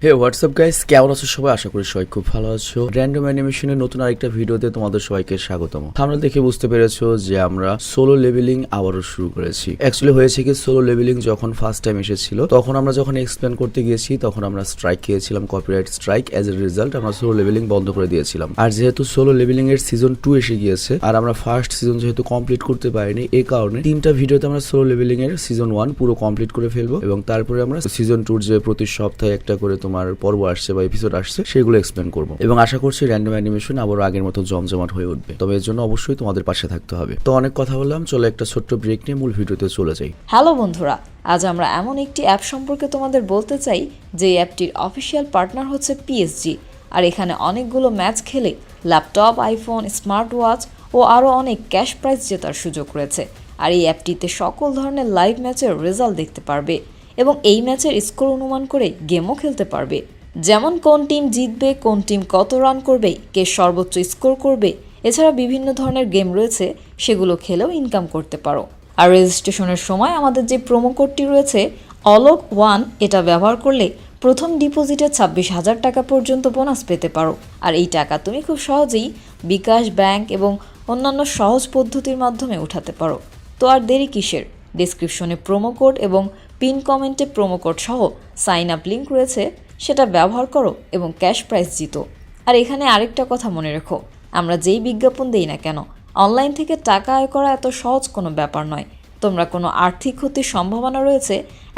হে WhatsApp guys, কেমন আছো সবাই? আশা করি সবাই খুব ভালো আছো। র্যান্ডম অ্যানিমেশনের নতুন আরেকটা ভিডিওতে তোমাদের সবাইকে স্বাগতম। থাম্বনেল দেখে বুঝতে পেরেছো যে আমরা সোলো লেভেলিং আবারও শুরু করেছি। অ্যাকচুয়ালি হয়েছে কি, সোলো লেভেলিং যখন ফার্স্ট টাইম এসেছিল তখন আমরা যখন এক্সপ্লেন করতে গিয়েছি তখন আমরা স্ট্রাইক খেয়েছিলাম, copyright strike. As a result আমরা সোলো লেভেলিং বন্ধ করে দিয়েছিলাম। আর যেহেতু সোলো লেভেলিং এর সিজন 2 এসে গিয়েছে আর আমরা ফার্স্ট সিজন যেহেতু কমপ্লিট করতে পারিনি, এই কারণে 3টা ভিডিওতে আমরা সোলো লেভেলিং এর সিজন 1 পুরো কমপ্লিট করে ফেলবো এবং তারপরে আমরা সিজন 2 যে প্রতি সপ্তাহে একটা করে তোমার পর্ব আসছে বা এপিসোড আসছে সেগুলো এক্সপ্লেন করবো এবং আশা করছি র্যান্ডম অ্যানিমেশন আবার আগের মতো জমজমাট হয়ে উঠবে। তবে এর জন্য অবশ্যই তোমাদের পাশে থাকতে হবে। তো অনেক কথা বললাম, চলো একটা ছোট্ট ব্রেক নিয়ে মূল ভিডিওতে চলে যাই। হ্যালো বন্ধুরা, আজ আমরা এমন একটি অ্যাপ সম্পর্কে তোমাদের বলতে চাই যে অ্যাপটির অফিসিয়াল পার্টনার হচ্ছে পিএসজি। আর এখানে অনেকগুলো ম্যাচ খেলে ল্যাপটপ, আইফোন, স্মার্ট ওয়াচ ও আরও অনেক ক্যাশ প্রাইজ জেতার সুযোগ রয়েছে। আর এই অ্যাপটিতে সকল ধরনের লাইভ ম্যাচের রেজাল্ট দেখতে পারবে এবং এই ম্যাচের স্কোর অনুমান করে গেমও খেলতে পারবে। যেমন কোন টিম জিতবে, কোন টিম কত রান করবে, কে সর্বোচ্চ স্কোর করবে। এছাড়া বিভিন্ন ধরনের গেম রয়েছে, সেগুলো খেলেও ইনকাম করতে পারো। আর রেজিস্ট্রেশনের সময় আমাদের যে প্রোমো কোডটি রয়েছে অলোক1, এটা ব্যবহার করলে প্রথম ডিপোজিটে 26,000 টাকা পর্যন্ত বোনাস পেতে পারো। আর এই টাকা তুমি খুব সহজেই বিকাশ, ব্যাংক এবং অন্যান্য সহজ পদ্ধতির মাধ্যমে উঠাতে পারো। তো আর দেরি কিসের? ডেসক্রিপশনে প্রোমো কোড এবং পিন কমেন্টে প্রোমো কোড সহ সাইন আপ লিঙ্ক রয়েছে, সেটা ব্যবহার করো এবং ক্যাশ প্রাইজ জিতো। আর এখানে আরেকটা কথা মনে রেখো, আমরা যেই বিজ্ঞাপন দেই না কেন, অনলাইন থেকে টাকা আয় করা এত সহজ কোনো ব্যাপার নয়। তোমরা কোনো আর্থিক ক্ষতির সম্ভাবনা রয়েছে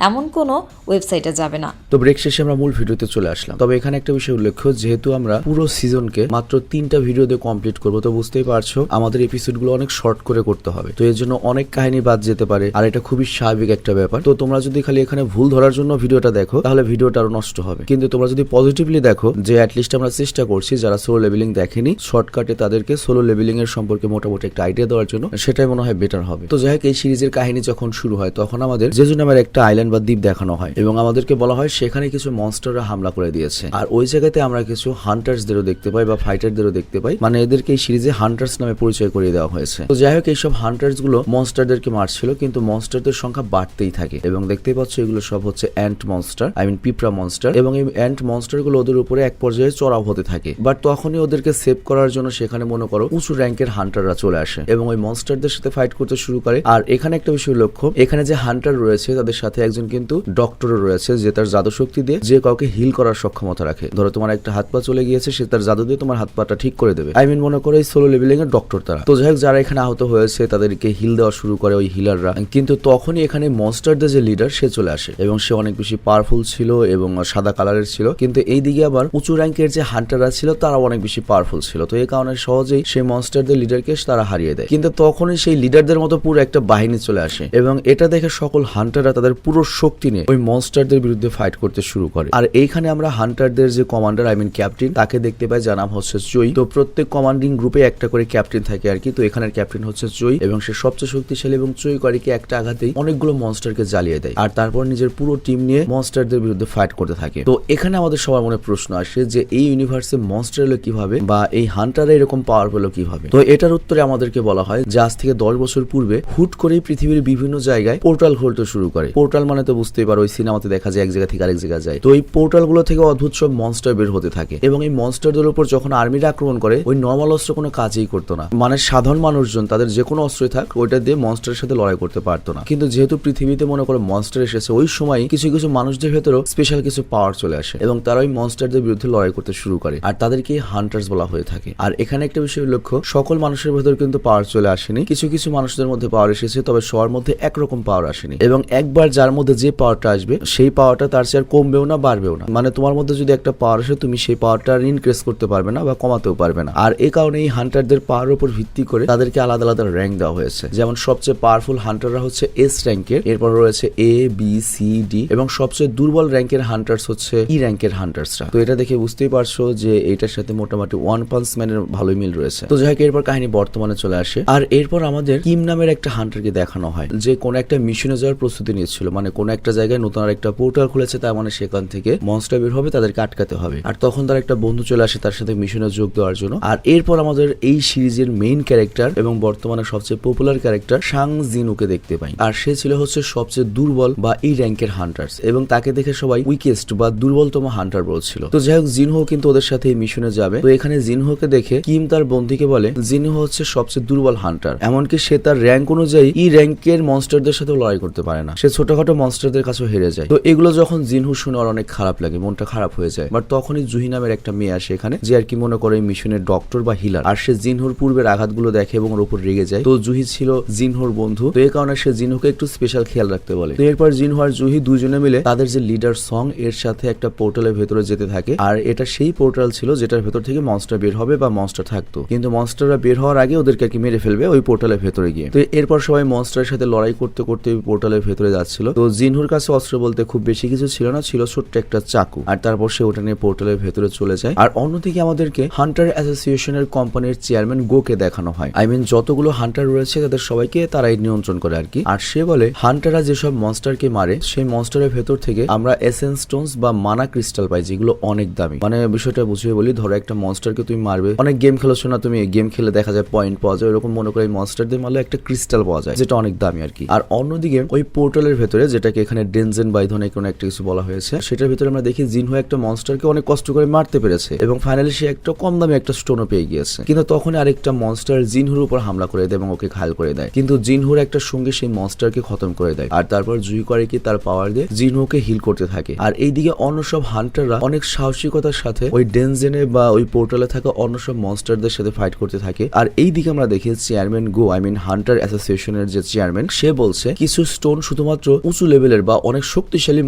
এমন কোনো ওয়েবসাইটে যাবে না। তো ব্রেক শেষে আমরা মূল ভিডিওতে চলে আসলাম। তবে এখানে একটা বিষয় উল্লেখ্য, যেহেতু আমরা পুরো সিজনকে মাত্র 3টা ভিডিওতে কমপ্লিট করবো, তো বুঝতেই পারছো আমাদের এপিসোডগুলো অনেক শর্ট করে করতে হবে। তো এর জন্য অনেক কাহিনী বাদ যেতে পারে আর এটা খুবই স্বাভাবিক একটা ব্যাপার। তো তোমরা যদি খালি এখানে ভুল ধরার জন্য ভিডিওটা দেখো তাহলে ভিডিওটা আরো নষ্ট হবে। কিন্তু তোমরা যদি পজিটিভলি দেখো যে অ্যাটলিস্ট আমরা চেষ্টা করছি যারা সোলো লেভেলিং দেখেনি শর্টকাটে তাদেরকে সোলো লেভেলিং এর সম্পর্কে মোটামুটি একটা আইডিয়া দেওয়ার জন্য, সেটাই মনে হয় বেটার হবে। তো যাই হোক, এই সিরিজের কাহিনী যখন শুরু হয় তখন আমাদের জেজু নামের একটা আইল্যান্ড বা দ্বীপ দেখানো হয় এবং আমাদেরকে বলা হয় সেখানে কিছু মনস্টাররা হামলা করে দিয়েছে। আর ওই জায়গাতে আমরা কিছু হান্টার্সদেরও দেখতে পাই বা ফাইটারদেরও দেখতে পাই, মানে এদেরকে এই সিরিজে হান্টার্স নামে পরিচয় করিয়ে দেওয়া হয়েছে। তো যাই হোক, এইসব হান্টার্স গুলো মনস্টারদেরকে মারছিল, কিন্তু মনস্টারদের সংখ্যা বাড়তেই থাকে এবং দেখতেই পাচ্ছ এগুলো সব হচ্ছে অ্যান্ট মনস্টার, পিঁপড়া মনস্টার। এবং এই অ্যান্ট মনস্টার গুলো ওদের উপরে এক পর্যায়ে চড়াও হতে থাকে। বাট তখনই ওদেরকে সেভ করার জন্য সেখানে মনে করো উঁচু র্যাঙ্কের হান্টাররা চলে আসে এবং ওই মনস্টারদের সাথে ফাইট করতে শুরু করে। আর এখানে একটা বিষয় লক্ষ্য, এখানে যে হান্টার রয়েছে তাদের সাথে একজন কিন্তু ডক্টরও রয়েছে যে তার জাদু শক্তি দিয়ে যে কাউকে হিল করার সক্ষমতা রাখে। ধরো তোমার একটা হাত পা চলে গিয়েছে, সে তার জাদু দিয়ে তোমার হাত পাটা ঠিক করে দেবে। মনে করে এই সোলো লেভেলিং এর ডক্টর তারা। তো যাই হোক, যারা এখানে আহত হয়েছে তাদেরকে হিল দেওয়া শুরু করে ওই হিলাররা। কিন্তু তখনই এখানে মনস্টারদের যে লিডার সে চলে আসে এবং সে অনেক বেশি পাওয়ারফুল ছিল এবং সাদা কালারের ছিল। কিন্তু এই দিকে আবার উঁচু র্যাঙ্কের যে হান্টাররা ছিল তারা অনেক বেশি পাওয়ারফুল ছিল। তো এই কারণে সহজেই সেই মনস্টারদের লিডারকে তারা হারিয়ে দেয়। কিন্তু তখনই সেই লিডারদের মতো পুরো একটা বাহিনী চলে আসে এবং এটা দেখে সকল হান্টাররা তাদের পুরো শক্তি নিয়ে ওই মনস্টারদের বিরুদ্ধে ফাইট করতে শুরু করে। আর এইখানে আমরা হান্টারদের যে কমান্ডার ক্যাপ্টেন তাকে দেখতে পাই, যার নাম হচ্ছে চুই। তো প্রত্যেক কমান্ডিং গ্রুপে একটা করে ক্যাপ্টেন থাকে আর কি। তো এখানের ক্যাপ্টেন হচ্ছে চুই এবং সে সবচেয়ে শক্তিশালী এবং চুই করে কি একটা আঘাতেই অনেকগুলো মনস্টারকে জ্বালিয়ে দেয় আর তারপর নিজের পুরো টিম নিয়ে মনস্টারদের বিরুদ্ধে ফাইট করতে থাকে। তো এখানে আমাদের সবার মনে প্রশ্ন আসে যে এই ইউনিভার্সে মনস্টার এলো কিভাবে বা এই হান্টাররা এরকম পাওয়ার পেলো কিভাবে? তো এটার উত্তরে আমাদেরকে বলা হয় যে আজ থেকে 10 বছর পূর্বে হুট করেই পৃথিবীর বিভিন্ন জায়গায় পোর্টাল খুলতে শুরু করে। পোর্টাল মানে তো বুঝতেই পারো, ওই সিনেমাতে দেখা যায় এক জায়গা থেকে আরেক জায়গায় যায়। তো এই পোর্টাল গুলো থেকে অদ্ভুত সব মনস্টার বের হতে থাকে এবং এই মনস্টারদের উপর যখন আর্মিরা আক্রমণ করে ওই নর্মাল অস্ত্র কোনো কাজেই করতো না। মানে সাধারণ মানুষজন তাদের যে কোনো অস্ত্রই থাক ওইটা দিয়ে মনস্টারের সাথে লড়াই করতে পারতো না। কিন্তু যেহেতু পৃথিবীতে মনে করো মনস্টার এসেছে, ওই সময় কিছু কিছু মানুষদের ভেতরেও স্পেশাল কিছু পাওয়ার চলে আসে এবং তারা ওই মনস্টারদের বিরুদ্ধে লড়াই করতে শুরু করে আর তাদেরকে হান্টার্স বলা হয়ে থাকে। আর এখানে একটা বিষয় লক্ষ্য, সকল মানুষের ভেতর কিন্তু পাওয়ার চলে আসেনি। কিছু কিছু মানুষদের মধ্যে পাওয়ার এসেছে, তবে সবার মধ্যে একরকম পাওয়ার আসেনি এবং একবার যার মধ্যে যে পাওয়ারটা আসবে সেই পাওয়ারটা তার চেয়ে আর কমবেও না বাড়বেও না। মানে তোমার মধ্যে যদি একটা পাওয়ার আসে তুমি সেই পাওয়ারটা ইনক্রিজ করতে পারবে না বা কমাতেও পারবে না। আর এই কারণে এই হান্টারদের পাওয়ার উপর ভিত্তি করে তাদেরকে আলাদা আলাদা র্যাঙ্ক দেওয়া হয়েছে। যেমন সবচেয়ে পাওয়ারফুল হান্টাররা হচ্ছে এস র্যাঙ্কের, এরপর রয়েছে এ, বি, সি, ডি এবং সবচেয়ে দুর্বল র্যাঙ্কের হান্টার্স হচ্ছে ই র্যাঙ্কের হান্টার্সরা। তো এটা দেখে বুঝতেই পারছো যে এটার সাথে মোটামুটি ওয়ান পাঞ্চ ম্যানের ভালোই মিল রয়েছে। তো যাই হোক, এরপর কাহিনী বর্তমানে চলে আসে আর এরপর আমাদের কিম নামের একটা হান্টারকে দেখানো হয় যে কোন একটা মিশনে যাওয়ার প্রস্তুতি নিচ্ছিল, মানে কোনো একটা জায়গায় নতুন আর একটা পোর্টাল খুলেছে, তার মানে সেখান থেকে মনস্টার বের হবে, তাদেরকে আটকাতে হবে। আর তখন তার একটা বন্ধু চলে আসে তার সাথে মিশনে যোগ দেওয়ার জন্য। আর এরপর আমাদের এই সিরিজের মেইন ক্যারেক্টার এবং বর্তমানে সবচেয়ে পপুলার ক্যারেক্টার সাং জিনুকে দেখতে পাই। আর সে ছিল হচ্ছে সবচেয়ে দুর্বল বা এই র্যাঙ্কের হান্টার্স, এবং তাকে দেখে সবাই উইকেস্ট বা দুর্বলতম হান্টার বলছিল। তো যাই হোক, জিনহো কিন্তু ওদের সাথে এই মিশনে যাবে। তো এখানে জিনহোকে দেখে কিম তার বন্ধুকে বলে জিনহো হচ্ছে সবচেয়ে দুর্বল হান্টার, এমনকি সে তার র্যাঙ্ক অনুযায়ী এই র্যাঙ্কের মনস্টারদের সাথে লড়াই করতে পারে না, সে ছোটখাটো মনস্টারদের কাছেও হেরে যায়। তো এগুলো যখন জিনহো শুনে ওর অনেক খারাপ লাগে, মনটা খারাপ হয়ে যায়। বাট তখনই জুহি নামের একটা মেয়ে আসে এখানে, যে আর কি মনে করে মিশনের ডক্টর বা হিলার। আর সে জিনহোর পূর্বের আঘাতগুলো দেখে এবং ওর উপর রেগে যায়। তো জুহি ছিল জিনহোর বন্ধু, তো এই কারণে সে জিনহোকে একটু স্পেশাল খেয়াল রাখতে বলে। তো এরপর জিনহো আর জুহি দুজনে মিলে তাদের যে লিডার সং এর সাথে একটা পোর্টালের ভেতরে যেতে থাকে। আর এটা সেই পোর্টাল ছিল যেটার ভেতর থেকে মনস্টার বের হবে বা মনস্টার থাকতো, কিন্তু মনস্টাররা বের হওয়ার আগে ওদেরকে আর কি মেরে ফেলবে ওই পোর্টালের ভেতরে গিয়ে। তো এরপর সবাই মনস্টারের সাথে লড়াই করতে করতে ওই পোর্টালের ভেতরে যাচ্ছিল। তো জিনহুর কাছে অস্ত্র বলতে খুব বেশি কিছু ছিল না, ছিল ছোট্ট একটা চাকু। আর তারপর সে ওটা নিয়ে পোর্টালের ভেতরে চলে যায়। আর অন্যদিকে আমাদেরকে হান্টার অ্যাসোসিয়েশনের কোম্পানির চেয়ারম্যান গোকে দেখানো হয়। আই মিন যতগুলো হান্টার রয়েছে তাদের সবাইকে তারাই নিয়ন্ত্রণ করে আর কি। আর সে বলে হান্টাররা যেসব মনস্টারকে মারে সেই মনস্টারের ভেতর থেকে আমরা এসেন্স স্টোনস বা মানা ক্রিস্টাল পাই, যেগুলো অনেক দামি। মানে বিষয়টা বুঝিয়ে বলি, ধরো একটা মনস্টারকে তুমি মারবে, অনেক গেম খেলোছো না তুমি, গেম খেলে দেখা যায় পয়েন্ট পাওয়া যায়, এরকম মনে করে এই মনস্টারদের মারলে একটা ক্রিস্টাল পাওয়া যায় যেটা অনেক দামি আর কি। আর অন্যদিকে ওই পোর্টালের ভেতরে, যেটাকে এখানে ডেনজেন বাইধনে কোনো একটা কিছু বলা হয়েছে, সেটার ভিতরে আমরা দেখি জিনহো একটা মনস্টারকে অনেক কষ্ট করে মারতে পেরেছে এবং ফাইনালি সে একটা কম দামে একটা স্টোনও পেয়ে গিয়েছে। কিন্তু তখন আরেকটা মনস্টার জিনহুর উপর হামলা করে দেয় এবং ওকে ঘায়ল করে দেয়, কিন্তু জিনহুর একটা সঙ্গে সেই মনস্টারকে খতম করে দেয়। আর তারপর জুই করে কি তার পাওয়ার দিয়ে জিনহুকে হিল করতে থাকে। আর এইদিকে অন্য সব হান্টাররা অনেক সাহসিকতার সাথে ওই ডেনজেনে বা ওই পোর্টালে থাকা অন্য সব মনস্টারদের সাথে ফাইট করতে থাকে। আর এইদিকে আমরা দেখি চেয়ারম্যান গো, আই মিন হান্টার অ্যাসোসিয়েশনের যে চেয়ারম্যান, সে বলছে কিছু স্টোন শুধুমাত্র উঁচু লেভেলের বা অনেক শক্তিশালী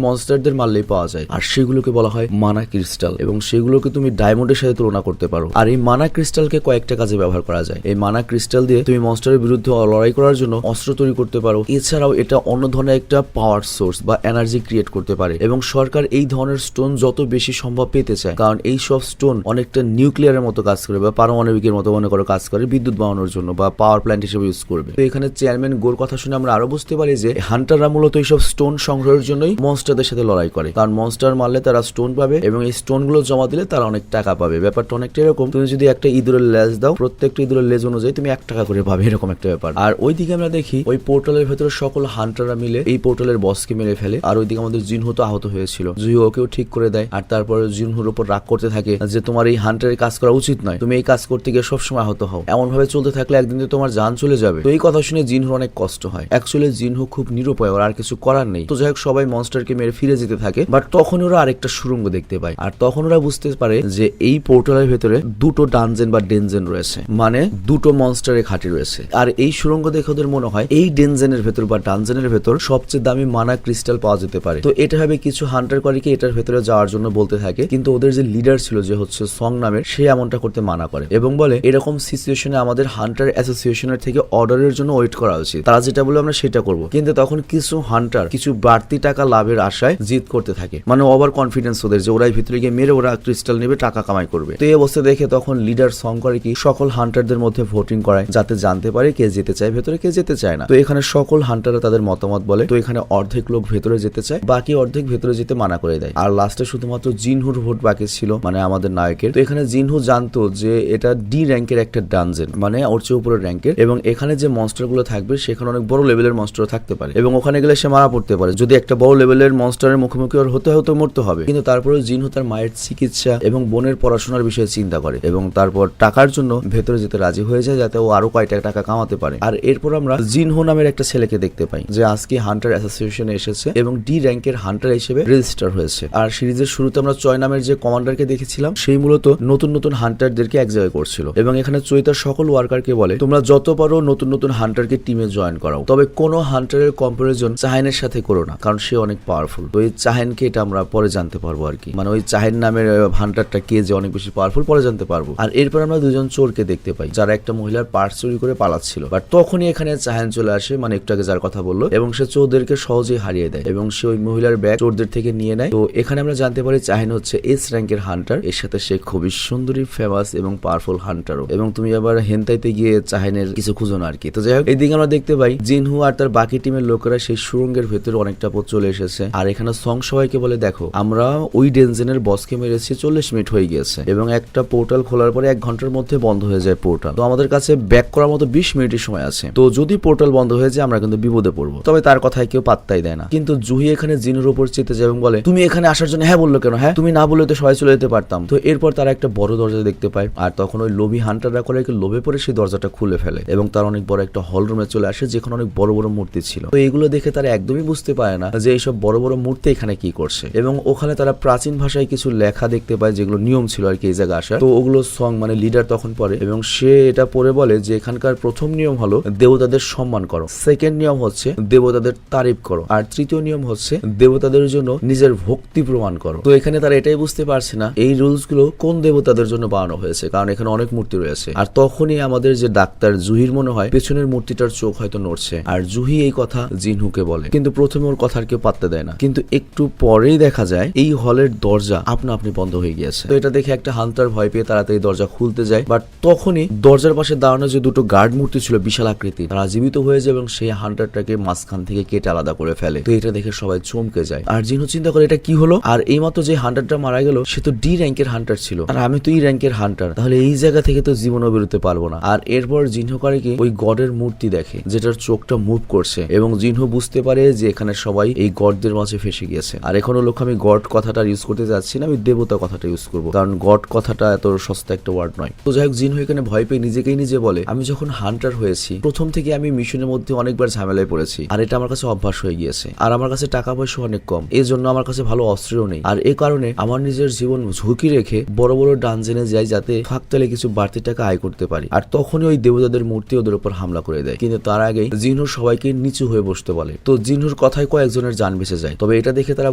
মনস্টারদের মারলেই পাওয়া যায়, আর সেগুলোকে বলা হয় মানা ক্রিস্টাল, এবং সেগুলোকে তুমি ডায়মন্ডের সাথে তুলনা করতে পারো। আর এই মানা ক্রিস্টালকে কয়েকটা কাজে ব্যবহার করা যায়। এই মানা ক্রিস্টাল দিয়ে তুমি মনস্টারের বিরুদ্ধে লড়াই করার জন্য অস্ত্র তৈরি করতে পারো। এছাড়াও এটা অন্য ধরনের একটা পাওয়ার সোর্স বা এনার্জি ক্রিয়েট করতে পারে, এবং সরকার এই ধরনের স্টোন যত বেশি সম্ভব পেতে চায়, কারণ এই সব স্টোন অনেকটা নিউক্লিয়ারের মতো কাজ করে বা পারমাণবিকের মতো মনে করো কাজ করে, বিদ্যুৎ বানানোর জন্য বা পাওয়ার প্ল্যান্ট হিসেবে ইউজ করবে। তো এখানে চেয়ারম্যান গোর কথা শুনে আমরা আরো বুঝতে পারি যে হান্টাররা মূলত এইসব স্টোন সংগ্রহের জন্যই মনস্টারদের সাথে লড়াই করে, কারণ মনস্টার মারলে তারা স্টোন পাবে এবং এই স্টোন গুলো জমা দিলে তারা অনেক টাকা পাবে। ব্যাপারটা অনেকটা এরকম, তুমি যদি একটা ইঁদুরের লেজ দাও, প্রত্যেকটা ইঁদুরের লেজ অনুযায়ী তুমি 1 টাকা করে পাবে, এরকম একটা ব্যাপার। আর ওইদিকে আমরা দেখি ওই পোর্টালের ভেতরে সকল হান্টাররা মিলে এই পোর্টালের বসকে মেরে ফেলে। আর ওইদিকে আমাদের জিনহো তো আহত হয়েছিল, জুহি ওকেও ঠিক করে দেয়। আর তারপর জিনহুর উপর রাগ করতে থাকে যে তোমার এই হান্টারের কাজ করা উচিত নয়, তুমি এই কাজ করতে গিয়ে সবসময় আহত হও, এমন ভাবে চলতে থাকলে একদিন তো তোমার জান চলে যাবে। তো এই কথা শুনে জিনহুর অনেক কষ্ট হয়। অ্যাকচুয়ালি জিনহো খুব নিরুপায়, ওর আর কিছু করার নেই। তো যাই হোক, সবাই মনস্টারকে মেরে ফিরে যেতে থাকে। বাট তখন ওরা আরেকটা সুড়ঙ্গ দেখতে পায়, আর তখন ওরা বুঝতে পারে যে এই পোর্টালের ভেতরে দুটো ডানজেন বা ডেনজেন রয়েছে, মানে দুটো মনস্টারের ঘাঁটি রয়েছে। আর এই সুড়ঙ্গ দেখে ওদের মনে হয় এই ডেনজেনের ভেতর বা ডানজেনের ভেতর সবচেয়ে দামি মানা ক্রিস্টাল পাওয়া যেতে পারে। তো এটা ভাবে কিছু হান্টার করে কি এটার ভেতরে যাওয়ার জন্য বলতে থাকে, কিন্তু ওদের যে লিডার ছিল যে হচ্ছে সং নামের, সে এমনটা করতে মানা করে এবং বলে এরকম সিচুয়েশনে আমাদের হান্টার অ্যাসোসিয়েশনের থেকে অর্ডারের জন্য ওয়েট করা উচিত, তারা যেটা বলে আমরা সেটা করব। কিন্তু তখন কিছু হান্টার কিছু বাড়তি টাকা লাভের আশায় জিদ করতে থাকে, মানে ওভার কনফিডেন্স ওদের যে ওরাই ভিতরে গিয়ে মেরে ওরা ক্রিস্টাল নেবে, টাকা কামাই করবে। তো এই অবস্থা দেখে তখন লিডার সং করে কি সকল হান্টারদের মধ্যে ভোটিং করায়, যাতে জানতে পারে কে যেতে চায় ভেতরে, কে যেতে চায় না। তো এখানে সকল হান্টাররা তাদের মতামত বলে। তো এখানে অর্ধেক লোক ভেতরে যেতে চায়, বাকি অর্ধেক ভেতরে যেতে মানা করে দেয়। আর লাস্টে শুধুমাত্র জিনহুর ভোট বাকি ছিল, মানে আমাদের নায়কের। তো এখানে জিনহু জানতো যে এটা ডি র্যাঙ্কের একটা ডানজেন, মানে ওর চেয়ে উপরের র্যাঙ্কের, এবং এখানে যে মনস্টার গুলো থাকবে সেখানে অনেক বড় লেভেলের মনস্টার থাকতে পারে এবং ওখানে গেলে সে মারা পড়তে পারে। যদি একটা বড় লেভেলের মনস্টারের মুখোমুখি ওর হতে মরতে হবে। কিন্তু তারপরে জিনহু তার মায়ের চিকিৎসা এবং বোনের পড়াশোনার বিষয়ে চিন্তা করে এবং তারপর টাকার জন্য ভেতরে যেতে রাজি হয়ে যায়, যাতে ও আরো কয়টা টাকা কামাতে পারে। আর এরপর আমরা জিনহু নামের একটা ছেলেকে দেখতে পাই যে আজকে হান্টার অ্যাসোসিয়েশনে এসেছে এবং ডি র্যাঙ্কের হান্টার হিসেবে রেজিস্টার হয়েছে। আর সিরিজের শুরুতে আমরা চয় নামের যে কমান্ডারকে দেখেছিলাম, সেই মূলত নতুন নতুন হান্টারদেরকে এক জায়গায় করছিল এবং এখানে চৈতার সকল ওয়ার্কারকে বলে তোমরা যত পারো নতুন নতুন হান্টারকে টিমে জয়েন করাও, তবে কোনো হান্টারের কম্পারিজন চাহেনের সাথে করো না, কারণ সে অনেক পাওয়ারফুল। তো এই চাহেনকে এটা আমরা পরে জানতে পারবো আর কি, মানে ওই চাহেন নামের হান্টারটা কে যে অনেক বেশি পাওয়ারফুল পরে জানতে পারবো। আর এরপর আমরা দুজন চোরকে দেখতে পাই যারা একটা মহিলার পার্স চুরি করে পালাচ্ছিল। বাট তখনই এখানে চাহেন চলে আসে, মানে একটু আগে যার কথা বললো, এবং সে চোরদেরকে সহজেই হারিয়ে দেয় এবং সে ওই মহিলার ব্যাগ চোরদের থেকে নিয়ে নেয়। তো এখানে আমরা জানতে পারি চাহেন হচ্ছে এস র্যাঙ্কের হান্টার, এর সাথে সে খুবই সুন্দরী, ফেমাস এবং পাওয়ারফুল হান্টারও। এবং তুমি আবার হেনতাইতে গিয়ে চাহেনের কিছু খুঁজো না আর কি। তো যাই হোক, এইদিকে আমরা দেখতে পাই জিনহু আর তার বাকি টিমের লোকেরা সেই সুরঙ্গের ভেতরে অনেকটা পথ চলে এসেছে। আর এখানে সং সবাইকে বলে দেখো আমরা ওই ডেনজেনের বসকে মেরেছি, 40 মিনিট হয়ে গিয়েছে এবং একটা পোর্টাল খোলার পরে 1 ঘন্টার মধ্যে বন্ধ হয়ে যায় পোর্টাল। তো আমাদের কাছে ব্যাক করার মতো 20 মিনিটের সময় আছে। তো যদি পোর্টাল বন্ধ হয়ে যায় আমরা কিন্তু বিপদে পড়বো। তবে তার কথায় কেউ পাত্তাই দেয় না। কিন্তু জুহি এখানে জিনুর উপর চেতে যায় এবং বলে তুমি এখানে আসার জন্য হ্যাঁ বললো কেন? হ্যাঁ তুমি না বললে তো সবাই চলে যেতে পারতাম। তো এরপর তারা একটা বড় দরজা দেখতে পায় আর তখন ওই লোভী হান্টাররা করে লোভে পড়ে সেই দরজাটা খুলে ফেলে এবং তার অনেক বড় একটা হল রুমে চলে আসে যেখানে অনেক বড় বড় মূর্তি ছিল। তো এগুলো দেখে তারা একদমই বুঝতে পারে না যে এইসব বড় বড় মূর্তি এখানে কি করছে এবং ওখানে তারা প্রাচীন ভাষায় কিছু লেখা দেখতে পায় যেগুলো নিয়ম ছিল আর কি এই জায়গায় আসার। তো ওগুলো সং মানে লিডার তখন পড়ে এবং সে এটা পড়ে বলে যে এখানকার প্রথম নিয়ম হলো দেবতাদের সম্মান করো, সেকেন্ড নিয়ম হচ্ছে দেবতাদের তারিফ করো, আর তৃতীয় নিয়ম হচ্ছে দেবতাদের জন্য নিজের ভক্তি প্রমাণ করো। তো এখানে তারা এটাই বুঝতে পারছে না এই রুলস গুলো কোন দেবতাদের জন্য বানানো হয়েছে, কারণ এখানে অনেক মূর্তি রয়েছে। আর তখনই আমাদের যে ডাক্তার জুহির মনে হয় পেছনের মূর্তিটার চোখ হয়তো নড়ছে আর জুহি এই কথা জিনহুকে বলে, কিন্তু প্রথমে ওর কথার কেউ পাত্তা দেয় না। কিন্তু একটু পরেই দেখা যায় এই হলের দরজা আপনা আপনি বন্ধ হয়ে গিয়েছে। তো এটা দেখে একটা হান্টার ভয় পেয়ে তাড়াতাড়ি দরজা খুলতে যায়, বাট তখনই দরজার পাশে দাঁড়ানো যে দুটো গার্ড মূর্তি ছিল বিশাল আকৃতি তারা জীবিত হয়ে যায় এবং সেই হান্টারটাকে মাঝখান থেকে কেটে আলাদা করে ফেলে। তো এটা দেখে সবাই চমকে যায় আর জিনহু চিন্তা করে এটা কি হলো, আর এইমাত্র যে হান্টারটা মারা গেল সে তো ডি র্যাঙ্কের হান্টার ছিল আর আমি তো ই র্যাঙ্কের হান্টার, তাহলে এই জায়গা থেকে তো জীবনও বেরোতে পারবো না। আর এরপর জিনহু করে কি ওই গডের মূর্তি দেখে যেটার চোখটা মুভ করছে এবং জিনহু বুঝতে পারে যে এখানে সবাই এই গডদের মাঝে ফেসে গিয়েছে। আর এখনো লোক আমি গড কথাটা ইউজ করতে যাচ্ছি না, আমি দেবতা কথাটা ইউজ করবো, কারণ গড কথাটা এত সস্তা একটা ওয়ার্ড নয়। তো যাই হোক জিনহু এখানে ভয় পেয়ে নিজেকেই নিজে বলে আমি যখন হান্টার হয়েছি প্রথম থেকে আমি মিশনের মধ্যে অনেকবার ঝামেলায় পড়েছি আর এটা আমার কাছে অভ্যাস হয়ে গিয়েছে আর আমার কাছে টাকা পয়সা অনেক কম, এই জন্য আমার কাছে ভালো অস্ত্রও নেই আর এই কারণে আমার নিজের জীবন ঝুঁকি রেখে বড় বড় ডানজেনে যাই যাতে ফাঁকতালে কিছু বাড়তি টাকা আয় করতে পারি। আর তখনই ওই দেবতাদের মূর্তি ওদের উপর হামলা করে দেয়, কিন্তু তার আগেই জিনহুর সবাইকে নিচু হয়ে বসতে বলে। তো জিনহুর কথায় কয়েকজনের জান বেঁচে যায়, তবে এটা দেখে তারা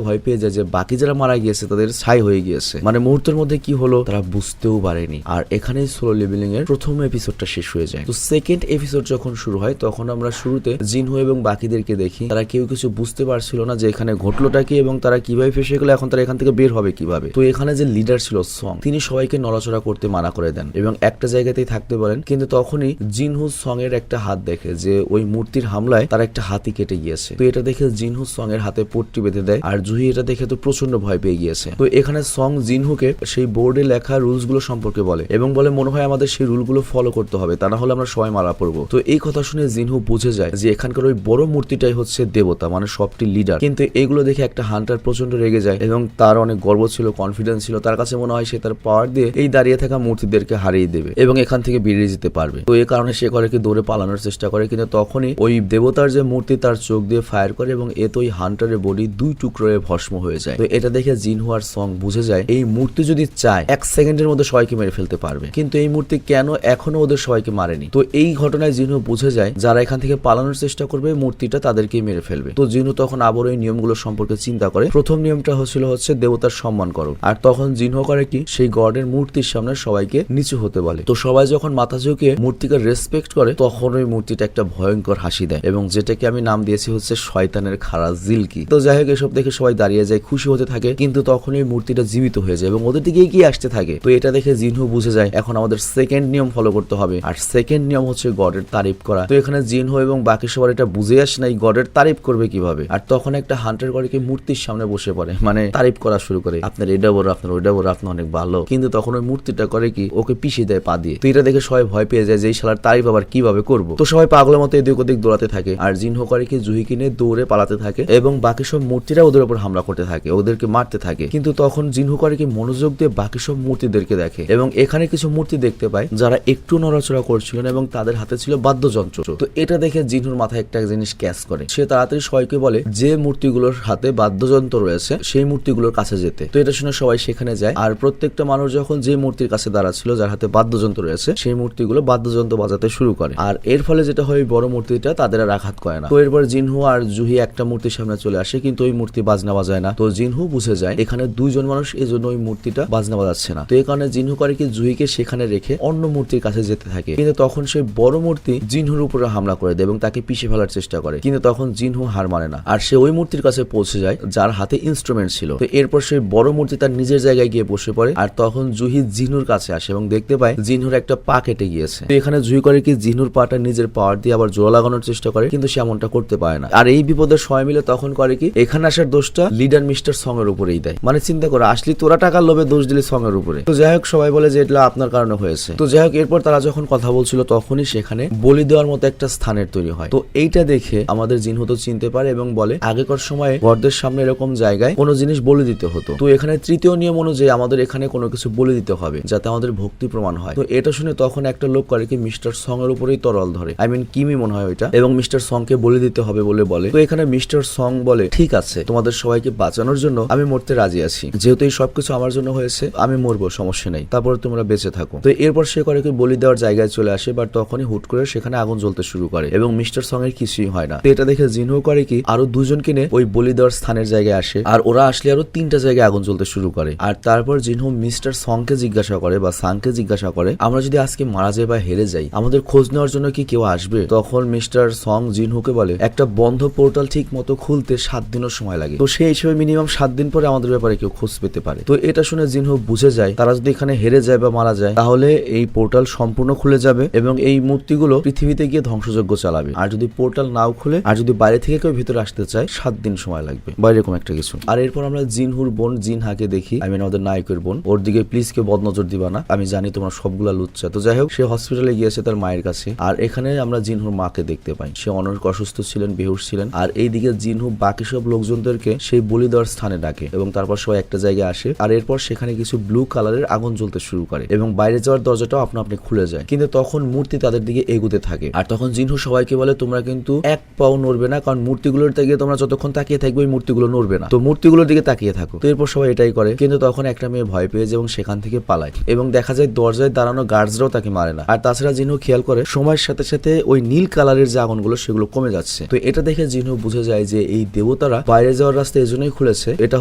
ভয় পেয়ে যায় যে বাকি যারা মারা গিয়েছে তাদের ছাই হয়ে গিয়েছে, মানে মুহূর্তের মধ্যে কি হলো তারা বুঝতেও পারেনি। আর এখানেই সোলো লেভেলিং এর প্রথম এপিসোডটা শেষ হয়ে যায়। তো সেকেন্ড এপিসোড যখন শুরু হয় তখন আমরা শুরুতে জিনহু এবং বাকিদেরকে দেখি তারা কেউ কিছু বুঝতে পারছিল না যে এখানে ঘটলোটা কি এবং তারা কিভাবে ফেসে গেলো, এখন তারা এখান থেকে বের হবে কিভাবে। তো এখানে যে লিডার ছিল সং তিনি সবাইকে নড়াচড়া করতে মানা করে দেন এবং একটা জায়গাতেই থাকতে বলেন, কিন্তু তখনই জিনহু সং এর একটা হাত দেখে যে ওই মূর্তির হামলায় তার একটা হাতই কেটে গিয়েছে। তো এটা দেখে জিনহু সং এর হাতে পট্টি বেঁধে দেয় আর জুহি এটা দেখে তো প্রচন্ড ভয় পেয়ে গিয়েছে। তো এখানে সং জিনহুকে সেই বোর্ডে লেখা রুলস গুলো সম্পর্কে বলে এবং বলে মনে হয় আমাদের সেই রুল গুলো ফলো করতে হবে, তা না হলে আমরা সবাই মারা পড়বো। তো এই কথা শুনে জিনহু বুঝে যায় যে এখানকার ওই বড় মূর্তিটাই হচ্ছে দেবতা, মানে সবটি লিডার। কিন্তু এগুলো দেখে একটা হান্টার প্রচন্ড রেগে যায় এবং তার অনেক গর্ব ছিল, কনফিডেন্স ছিল, তার কাছে মনে হয় সে তার পাওয়ার দিয়ে এই দাঁড়িয়ে থাকা মূর্তিদেরকে হারিয়ে দেবে এবং এখান থেকে বেরিয়ে যেতে পারবে। তো এই কারণে সে করে কি দৌড়ে পালানোর চেষ্টা করে, কিন্তু তখনই ওই দেবতার যে মূর্তি তার চোখ দিয়ে ফায়ার করে এবং এ তো ওই হান্টারের বডি 2 টুকরোয় ভস্ম হয়ে যায়। তো এটা দেখে জিনহু আর সং বুঝে যায় এই মূর্তি যদি চায় 1 সেকেন্ডের মধ্যে সবাইকে মেরে ফেলতে পারবে, কিন্তু এই মূর্তি কেন এখনো ওদের সবাইকে মারেনি। তো এই ঘটনায় জিনহু বুঝে যায় যারা এখান থেকে পালানোর চেষ্টা করবে মূর্তিটা তাদেরকেই মেরে ফেলবে। তো জিনহু তখন আবার ওই নিয়মগুলো সম্পর্কে চিন্তা করে। প্রথম নিয়মটা হচ্ছে দেবতার সম্মান করো, আর তখন জিনহু করে কি সেই গডের মূর্তির সামনে সবাইকে নিচু হতে বলে। তো সবাই যখন মাথা ঝুঁকিয়ে মূর্তিকে রেসপেক্ট করে তখন ওই মূর্তিটা একটা ভয়ঙ্কর হাসি দেয় এবং যেটাকে আমি নাম দিয়েছি হচ্ছে শয়তানের খাড়া জিলকি। তো যাই হোক এসব দেখে সবাই দাঁড়িয়ে যায়, খুশি হতে থাকে, কিন্তু তখন ওই মূর্তিটা জীবিত হয়ে যায় এবং ওদের দিকে এগিয়ে আসতে থাকে। তো এটা দেখে জিনহু বুঝে যায় এখন আমাদের সেকেন্ড নিয়ম ফলো করতে হবে, আর সেকেন্ড নিয়ম হচ্ছে গডের তারিফ করা। তো এখানে জিনহু এবং বাকি সবার এটা বুঝে আসে না এই গডের তারিফ করবে কিভাবে। আর তখন একটা হান্টার গডকে মূর্তির সামনে বসে পড়ে, মানে তারিফ করা শুরু করে, আপনার এটা বড়, আপনার ওইটা বড়, আপনি অনেক ভালো। কিন্তু তখন ওই মূর্তিটা করে কি ওকে পিছিয়ে দেয় পা দিয়ে। তো এটা দেখে সবাই ভয় পেয়ে যায় যে এই শালার তারিফ আবার কিভাবে করবো। তো সবাই পাগলের মতো এদিক ওদিক দৌড়াতে থাকে আর জিনহু করে কি জুহিকে নিয়ে দৌড়ে পালাতে থাকে এবং বাকি সব মূর্তিরা ওদের উপর হামলা করতে থাকে, ওদেরকে মারতে থাকে। কিন্তু তখন জিনহু করে কি মনোযোগ দিয়ে বাকি সব মূর্তিদেরকে দেখে এবং এখানে কিছু মূর্তি দেখতে পায় যারা একটু নড়াচড়া করছিলেন এবং তাদের হাতে ছিল বাদ্যযন্ত্র। তো এটা দেখে জিনহুর মাথায় একটা জিনিস ক্যাচ করে, সে তাড়াতাড়ি সবাইকে বলে যে মূর্তিগুলোর হাতে বাদ্যযন্ত্র রয়েছে সেই মূর্তিগুলোর কাছে যেতে। তো এটা শুনে সবাই সেখানে যায় আর প্রত্যেকটা মানুষ যখন যে মূর্তির কাছে দাঁড়াচ্ছিল যার হাতে বাদ্যযন্ত্র রয়েছে সেই মূর্তিগুলো বাদ্যযন্ত্র বাজাতে শুরু করে। আর এর ফলে যেটা হয় বড় মূর্তিটা তাদের আর আঘাত করে না। তো এরপর জিনহু আর জুহি একটা মূর্তির সামনে চলে আসে, কিন্তু ওই মূর্তি বাজনা বাজায় না। তো জিনহু বুঝে যায় এখানে 2 জন মানুষ, এই জন্য ওই মূর্তিটা বাজনা বাজাচ্ছে না। তো এই কারণে জিনহু করে কি জুহিকে সেখানে রেখে অন্য মূর্তির কাছে যেতে থাকে, কিন্তু তখন সেই বড় মূর্তি জিনহুর উপরে হামলা করে দেয় এবং তাকে পিছিয়ে ফেলার চেষ্টা করে, কিন্তু তখন জিনহু হার মানে না আর সে ওই মূর্তির কাছে পৌঁছে যায় যার হাতে ইনস্ট্রুমেন্ট ছিল। তো এরপর সেই বড় মূর্তি তার নিজের জায়গায় গিয়ে বসে পড়ে আর তখন জুহি জিনহুর কাছে আসে এবং দেখতে পায় জিনহুর একটা পা কেটে গিয়েছে। তো এখানে জুহি করে কি জিনহুর পাটা নিজের পাওয়ার দিয়ে আবার জোড়া লাগানোর চেষ্টা করে, কিন্তু সে এমনটা করতে পারে না। আর এই বিপদে সবাই মিলে তখন করে কি এখানে আসার দোষটা লিডার মিস্টার সং এর উপরেই দেয়। মানে চিন্তা করো, আসলে তোরা টাকার লোভে দোষ দিলে সং এর উপরে। তো যাই হোক সবাই বলে যে এটা আপনার কারণে হয়েছে। তো যাই হোক এরপর তারা যখন কথা বলছিল তখনই সেখানে বলি দেওয়ার মতো একটা স্থানের তৈরি হয়। তো এইটা দেখে আমাদের জিনহু তো চিনতে পারে এবং বলে আগেকার সময়ে ঘরদের সামনে এরকম জায়গায় কোনো জিনিস বলি দিতে হতো। তো এখানে তৃতীয় নিয়ম অনুযায়ী আমাদের এখানে কোনো কিছু বলি দিতে হবে যাতে আমাদের ভক্তি প্রমাণ হয়। তো এটা শুনে তখন একটা লোক করে কি মিস্টার সং এর উপরেই তরল ধরে, আই মিন কিমি মনে হয় ওইটা, এবং মিস্টার সং কে বলি দিতে হবে বলে। তো এখানে মিস্টার সং বলে ঠিক আছে, তোমাদের সবাইকে বাঁচানোর জন্য আমি মরতে রাজি আছি, যেহেতু এই সবকিছু আমার জন্য হয়েছে আমি মরবো, সমস্যা নেই, তারপরে তোমরা বেঁচে থাকো। তো এরপর সে করে কি বলি দেওয়ার জায়গায় চলে আসে, বাট তখনই হুট করে সেখানে আগুন জ্বলতে শুরু করে এবং মিস্টার সং এর কিছুই হয় না। তো এটা দেখে জিনহু করে কি আরো দুজন কিনে ওই বলি দেওয়ার স্থানের জায়গায় আসে, আর ওরা আসলে আরো 3টা জায়গায় আগুন জ্বলতে শুরু করে। আর তারপর জিনহু মিস্টার সং কে জিজ্ঞাসা করে বা সাংকে জিজ্ঞাসা করে আমরা যদি আজকে মারা যাই বা হেরে যাই আমাদের খোঁজ নেওয়ার জন্য কি কেউ আসবে? তখন মিস্টার সং জিনহুকে বলে একটা বন্ধ পোর্টাল ঠিক মতো খুলতে 7 দিনের সময় লাগে, তো সেই হিসেবে মিনিমাম 7 দিন পরে আমাদের ব্যাপারে কেউ খোঁজ পেতে পারে। তো এটা শুনে জিনহু বুঝে যায় তারা যদি এখানে হেরে যায় বা মারা যায় তাহলে এই পোর্টাল সম্পূর্ণ খুলে যাবে এবং এই মূর্তিগুলো পৃথিবীতে গিয়ে ধ্বংসযজ্ঞ চালাবে। আর যদি পোর্টাল নাও খুলে আর যদি বাইরে থেকে কেউ ভিতরে আসতে চায় 7 দিন সময় লাগবে বা এরকম একটা কিছু। আর এরপর আমরা জিনহুর বোন জিনহাকে দেখি, আমি আমাদের নায়কের বোন, ওর দিকে প্লিজ কেউ বদনজর দিবা না, আমি জানি তোমরা সবগুলা লুচ্ছা। তো যাই হোক সে হসপিটালে গিয়েছে তার মায়ের কাছে, আর এখানে আমরা জিনহুর মাকে দেখতে পাই, সে অনেক অসুস্থ ছিলেন, বেহুশ ছিলেন। আর এইদিকে জিনহু বাকি সব লোকজনদেরকে সেই বলি দেওয়ার স্থানে ডাকে এবং তারপর সবাই একটা জায়গায় আসে। আর এরপর সেখানে কিছু ব্লু কালারের আগুন জ্বলতে শুরু করে এবং বাইরে যাওয়ার দরজাটাও আপনা আপনি খুলে যায়, কিন্তু তখন মূর্তি তাদের দিকে এগুতে থাকে। আর তখন জিনহু সবাইকে বলে তোমরা কিন্তু এক পাও নড়বে না, কারণ মূর্তিগুলোর দিকে তোমরা যতক্ষণ তাকিয়ে থাকবে ওই মূর্তিগুলো নড়বে না, তো মূর্তিগুলোর দিকে তাকিয়ে থাকো। তো এরপর সবাই এটাই করে, কিন্তু তখন একটা মেয়ে ভয় পেয়ে যায় এবং সেখান থেকে পালায় এবং দেখা যায় দরজায় দাঁড়ানো গার্ডসরাও তাকে মারে না। আর তাছাড়া জিনহু খেয়াল করে সময়ের সাথে সাথে ওই নীল কালারের যে আগুনগুলো সেগুলো কমে যাচ্ছে। তো এটা দেখে জিনহু বুঝে যায় যে এই দেবতারা বাইরে যাওয়ার রাস্তা এজন্যই খুলেছে, এটা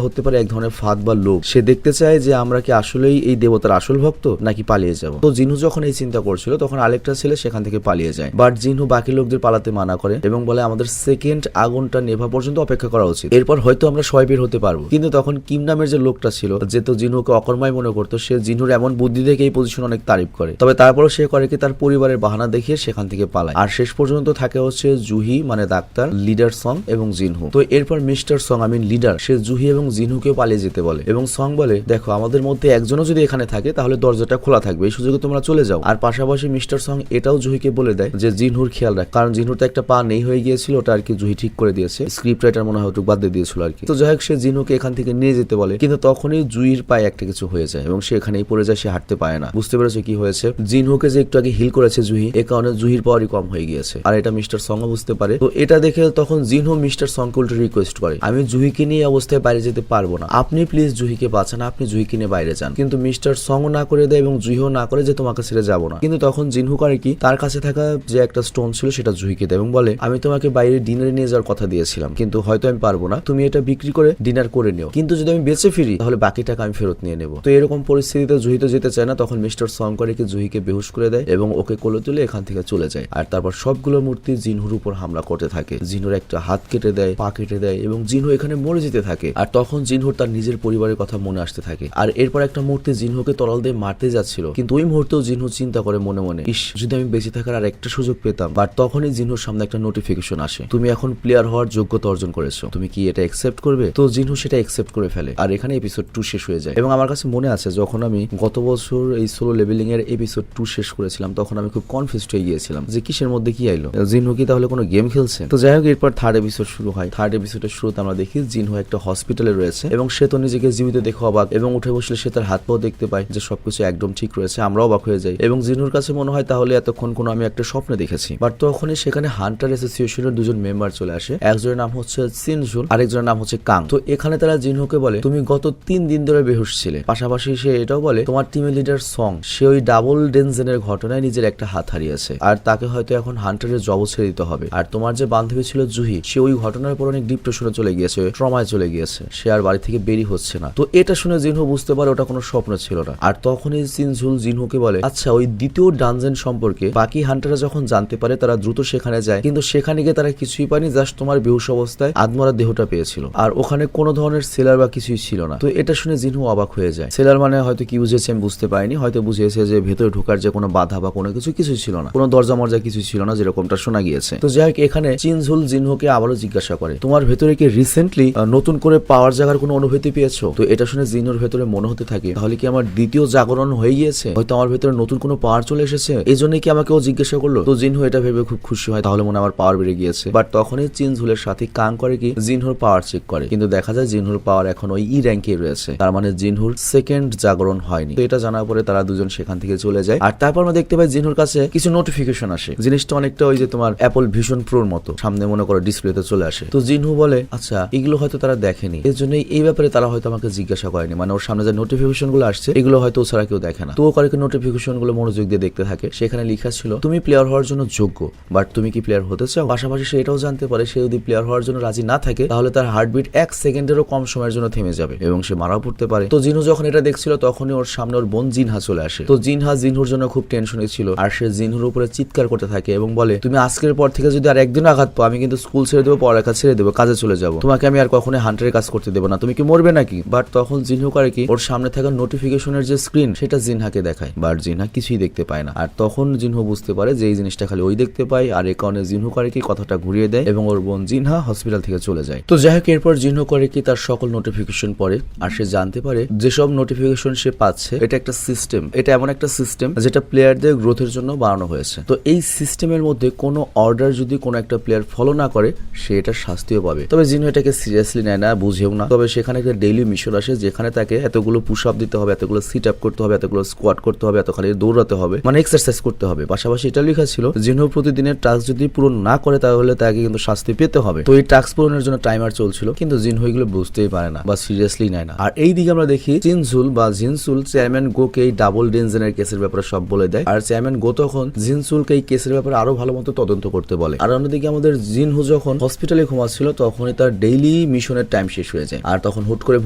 হতে পারে এক ধরনের ফাঁদ বা লোক। সে দেখতে চায় যে আমরা কি আসলেই এই দেবতার আসল ভক্ত নাকি পালিয়ে যাব। তো জিনহু যখন এই চিন্তা করছিল তখন আরেকটা ছেলে সেখান থেকে পালিয়ে যায়, বাট জিনহু বাকি লোকদের পালাতে মানা করে এবং বলে আমাদের সেকেন্ড আগুনটা নেভা পর্যন্ত অপেক্ষা করা উচিত, এরপর হয়তো আমরা সবাই বের হতে পারবো। কিন্তু তখন কিম নামের যে লোকটা ছিল, যে তো জিনহুকে অকর্মায় মনে করতো, সে জিনহুর এমন বুদ্ধি দেখে এই পজিশন অনেক তারিফ করে। তবে তারপরও সে করে কি তার পরিবারের বাহানা দেখিয়ে সেখান থেকে পালায়। আর শেষ পর্যন্ত থাকে হচ্ছে জুহি মানে ডাক্তার, লিডার সং এবং জিনহু। তো এরপর মিস্টার সং আমি লিডার সে জুহি এবং জিনহুকেও পালিয়ে যেতে বলে এবং সং বলে দেখো আমাদের মধ্যে একজনও যদি এখানে থাকে তাহলে দরজাটা খোলা থাকবে, এই সুযোগে তোমরা চলে যাও। আর পাশাপাশি মিস্টার সং এটাও জুহিকে বলে দেয় যে জিনহুর খেয়াল রাখ, কারণ জিনহুর তো একটা পা নেই হয়ে গিয়েছিল, ওটা আর কি জুহি ঠিক করে দিয়েছে, স্ক্রিপ্ট রাইটার মনে হয় ওটুকু বাদ দিয়ে দিয়েছিল আর কি। তো যাই হোক সে জিনহুকে এখান থেকে নিয়ে যেতে বলে, কিন্তু তখনই জুহির পায়ে একটা কিছু হয়ে যায় এবং সে এখানেই পড়ে যায়, সে হাঁটতে পারে না। বুঝতে পেরেছে কি হয়েছে, জিনহুকে যে একটু আগে হিল করেছে জুহি, এ কারণে জুহির পাওয়ারই কম হয়ে গিয়েছে, আর এটা মিস্টার সংও বুঝতে পারে। তো এটা দেখে তখন জিনহু মিস্টার সংকে উল্টো রিকোয়েস্ট করে আমি জুহিকে নিয়ে অবস্থায় বাইরে যেতে পারবো না, আপনি প্লিজ জুহিকে বাঁচান, আপনি জুহিকে নিয়ে বাইরে যান। কিন্তু মিস্টার সংও না করে দেয় এবং জুহিও না করে যে তোমাকে ছেড়ে যাবো না। কিন্তু তখন জিনহু করে কি তার কাছে থাকা যে একটা স্টোন ছিল সেটা জুহিকে দেয় এবং বলে আমি তোমাকে বাইরে ডিনারে নিয়ে যাওয়ার কথা দিয়েছিলাম, কিন্তু হয়তো আমি পারবো না, তুমি এটা বিক্রি করে ডিনার করে নিও, কিন্তু যদি আমি বেঁচে ফিরি তাহলে বাকি টাকা আমি ফেরত নিয়ে নেবো। তো এরকম পরিস্থিতিতে জুহি তো যেতে চায় না, তখন মিস্টার সং করে কি জুহিকে বেহুশ করে দেয় এবং ওকে কোলে তুলে এখান থেকে চলে যায়। আর তারপর সবগুলো মূর্তি জিনহুর উপর হামলা করতে থাকে, জিনহুর একটা হাত কেটে দেয়, পা কেটে দেয় এবং জিনহু এখানে মরে যেতে থাকে। আর তখন জিনহুর তার নিজের পরিবারের কথা মনে আসতে থাকে। আর এরপর একটা মূর্তি জিনহুকে তরল দিয়ে মারতে যাচ্ছিল, কিন্তু ওই মুহূর্তেও জিনহু চিন্তা করে মনে মনে ইস যদি আমি বেঁচে থাকার আর একটা সুযোগ পেতাম। বাট তখনই জিনহুর সামনে একটা নোটিফিকেশন আসে, তুমি এখন প্লেয়ার হওয়ার যোগ্যতা অর্জন করেছো, তুমি কি এটা একসেপ্ট করবে? তো জিনহু সেটা একসেপ্ট করে ফেলে আর এখানে এপিসোড 2 শেষ হয়ে যায়। এবং আমার কাছে মনে আছে যখন আমি গত বছর এই সোলো লেভেলিং এর এপিসোড 2 শেষ করেছিলাম তখন আমি খুব কনফিউজড হয়ে গিয়েছিলাম যে কিসের মধ্যে কি আইলো, জিনহু কি তাহলে কোনো গেম খেলছে? তো যাই হোক এরপর থার্ড এপিসোড শুরু হয়। থার্ড এপিসোডের শুরুতে আমরা দেখি জিনহু একটা হসপিটালে রয়েছে এবং সে তো নিজেকে জীবিত দেখে অবাক এবং উঠে বসলে সে তার হাত পাও দেখতে পায় যে সবকিছু একদম ঠিক রয়েছে। আমরা অবাক হয়ে যাই এবং জিনহুর কাছে মনে হয় তাহলে এতক্ষণ কোনো আমি একটা স্বপ্নে দেখেছি। বাট তখনই সেখানে হান্টার অ্যাসোসিয়েশনের দুজন মেম্বার চলে আসে, একজনের নাম হচ্ছে সিনজুল, আরেকজনের নাম হচ্ছে কাং। তো এখানে তারা জিনহুকে বলে তুমি গত 3 দিন ধরে বেহুশ ছিলে। পাশাপাশি সে এটাও বলে তোমার টিমের লিডার সং সে ওই ডাবল ডেনজেনের ঘটনায় নিজের একটা হাত হারিয়েছে আর তাকে হয়তো এখন হান্টারের জব ছেড়ে দিতে হবে। আর তোমার যে বান্ধবী ছিল জুহি সে ওই ঘটনার পর অনেক ডিপ্রেশনে চলে গিয়েছে, ট্রমায় চলে গিয়েছে, সে আর বাড়ি থেকে বেরিয়ে হচ্ছে না। তো এটা শুনে জিনহু বুঝতে পারে ওটা কোনো স্বপ্ন ছিল না। আর তখনই সিনজুল জিনহুকে বলে আচ্ছা ওই দ্বিতীয় ডানজেন সম্পর্কে বাকি হান্টাররা যখন জানতে পারে তারা দ্রুত সেখানে যায়, কিন্তু সেখানে গিয়ে তারা কিছুই পায়নি, জাস্ট তোমার বেহুশ অবস্থায় আদমরা দেহটা পেয়েছিল আর ওখানে কোনো ধরনের সেলার বা কিছুই ছিল না। তো এটা শুনে জিনহু অবাক হয়ে যায়। সেলার মানে হয়তো কি বুঝেছে আমি বুঝতে পারিনি, হয়তো বুঝিয়েছে যে ভেতরে ঢোকার যে কোনো বাধা বা কোনো কিছুই ছিল না, কোনো দরজা মরজা কিছুই ছিল না যেরকমটা শোনা গিয়েছে। তো যাই হোক এখানে চিনঝুল জিনহু জিনহোকে আবারও জিজ্ঞাসা করে, তোমার ভেতরে কি রিসেন্টলি নতুন করে পাওয়ার জাগার কোনো অনুভূতি পেয়েছো? তো এটা শুনে জিনহোর ভেতরে মনে হতে থাকে, তাহলে কি আমার দ্বিতীয় জাগরণ হয়ে গিয়েছে, হয়তো আমার ভেতরে নতুন কোনো পাওয়ার চলে এসেছে, এই জন্যই কি আমাকে ও জিজ্ঞাসা করলো। তো জিনহো এটা ভেবে খুব খুশি হয়, তাহলে মনে আমার পাওয়ার বেড়ে গিয়েছে। বাট তখনই চিনঝুলের সাথে কাং করে কি জিনহোর পাওয়ার চেক করে, কিন্তু দেখা যায় জিনহুর পাওয়ার এখন ওই ই র্যাঙ্কে রয়েছে, তার মানে জিনহুর সেকেন্ড জাগরণ হয়নি। তো এটা জানার পরে তারা দুজন সেখান থেকে চলে যায়। আর তারপর আমরা দেখতে পাই জিনহুর কাছে কিছু নোটিফিকেশন আসে, জিনিসটা অনেকটা ওই যে তোমার অ্যাপল ভিশন প্রোর মতো সামনে মনে করো ডিসপ্লেতে চলে আসে। তো জিনহু বলে, আচ্ছা এগুলো হয়তো তারা দেখেনি, এর জন্য এই ব্যাপারে তারা হয়তো আমাকে জিজ্ঞাসা করেনি, মানে ওর সামনে যে নোটিফিকেশন গুলো আসছে এগুলো হয়তো ও ছাড়া কেউ দেখে না। তো ও করে নোটিফিকেশন গুলো মনোযোগ দিয়ে দেখতে থাকে, সেখানে লেখা ছিল তুমি প্লেয়ার হওয়ার জন্য যোগ্য, বাট তুমি কি প্লেয়ার হতে চাও? পাশাপাশি সে এটাও জানতে পারে সে যদি প্লেয়ার হওয়ার জন্য রাজি না থাকে তাহলে তার হার্টবিট 1 সেকেন্ডেরও কম সময়ের জন্য থেমে যাবে এবং সে মারাও পড়তে পারে। তো জিনহু যখন এটা দেখছিল তখনই ওর সামনে ওর বোন জিনহা চলে আসে। তো জিনহা জিনহুর জন্য খুব টেনশনে ছিল, আর সে জিনহুর উপরে চিৎকার করতে থাকে এবং বলে, তুমি আজকের পর থেকে যদি আর একদিন আঘাত পাও আমি কিন্তু স্কুল ছেড়ে দেবো, পড়ালেখা ছেড়ে দেবো, কাজে চলে যাবো, তোমাকে আমি আর কখনো হান্টারের কাজ করতে দেবো না, তুমি কি মরবে নাকি? বাট তখন জিনহু করে কি ওর সামনে থাকা নোটিফিকেশনের যে স্ক্রিন সেটা জিনহাকে দেখায়, বাট জিনহা কিছুই দেখতে পায় না। আর তখন জিনহু বুঝতে পারে যে এই জিনিসটা খালি ওই দেখতে পায়, আর এই কারণে জিনহু করে কি কথাটা ঘুরিয়ে দেয় এবং ওর বোন জিনহা হসপিটাল থেকে চলে যায়। তো যাই হোক এরপর জিনহু করে কি তার সকল নোটিফিকেশন পড়ে, আর সে জানতে পারে যেসব নোটিফিকেশন সে পাচ্ছে এটা একটা সিস্টেম, এটা এমন একটা সিস্টেম যেটা প্লেয়ারদের গ্রোথের জন্য বানানো হয়েছে। তো এই সিস্টেমের মধ্যে কোনো অর্ডার যদি কোনো একটা প্লেয়ার ফলো না করে সে এটা শাস্তিও পাবে। তবে জিনহু এটাকে সিরিয়াসলি নেয় না, বুঝেও না। তবে সেখানে একটা ডেইলি মিশন আসে যেখানে তাকে এতগুলো পুশ আপ দিতে হবে, এতগুলো সিট আপ করতে হবে, এতগুলো স্কোয়াট করতে হবে, এত খালি দৌড়াতে হবে, মানে এক্সারসাইজ করতে হবে। পাশাপাশি এটা লেখা ছিল জিনহু প্রতিদিনের টাস্ক যদি পূরণ না করে তাহলে তাকে কিন্তু শাস্তি পেতে হবে। তো এই টাস্ক পূরণের জন্য টাইমার চলছিল, কিন্তু জিনহু এগুলো বুঝতেই পারে না বা সিরিয়াসলি নেয় না। আর এই দিকে আমরা দেখি জিনসুল বা জিনসুল চেয়ারম্যান গোকে এই ডাবল ডেনজেনের কেসের ব্যাপারে সব বলে দেয়, আর চেয়ারম্যান গো তখন জিনসুলকে এই কেসের ব্যাপারে আরো ভালো মতো তদন্ত করতে বলে। আর অন্যদিকে আমাদের জিনহু যখন হসপিটালে ঘুমাচ্ছিল তখনই তার ডেইলি মিশনের টাইম শেষ হয়ে যায়, আর তখন হুট করে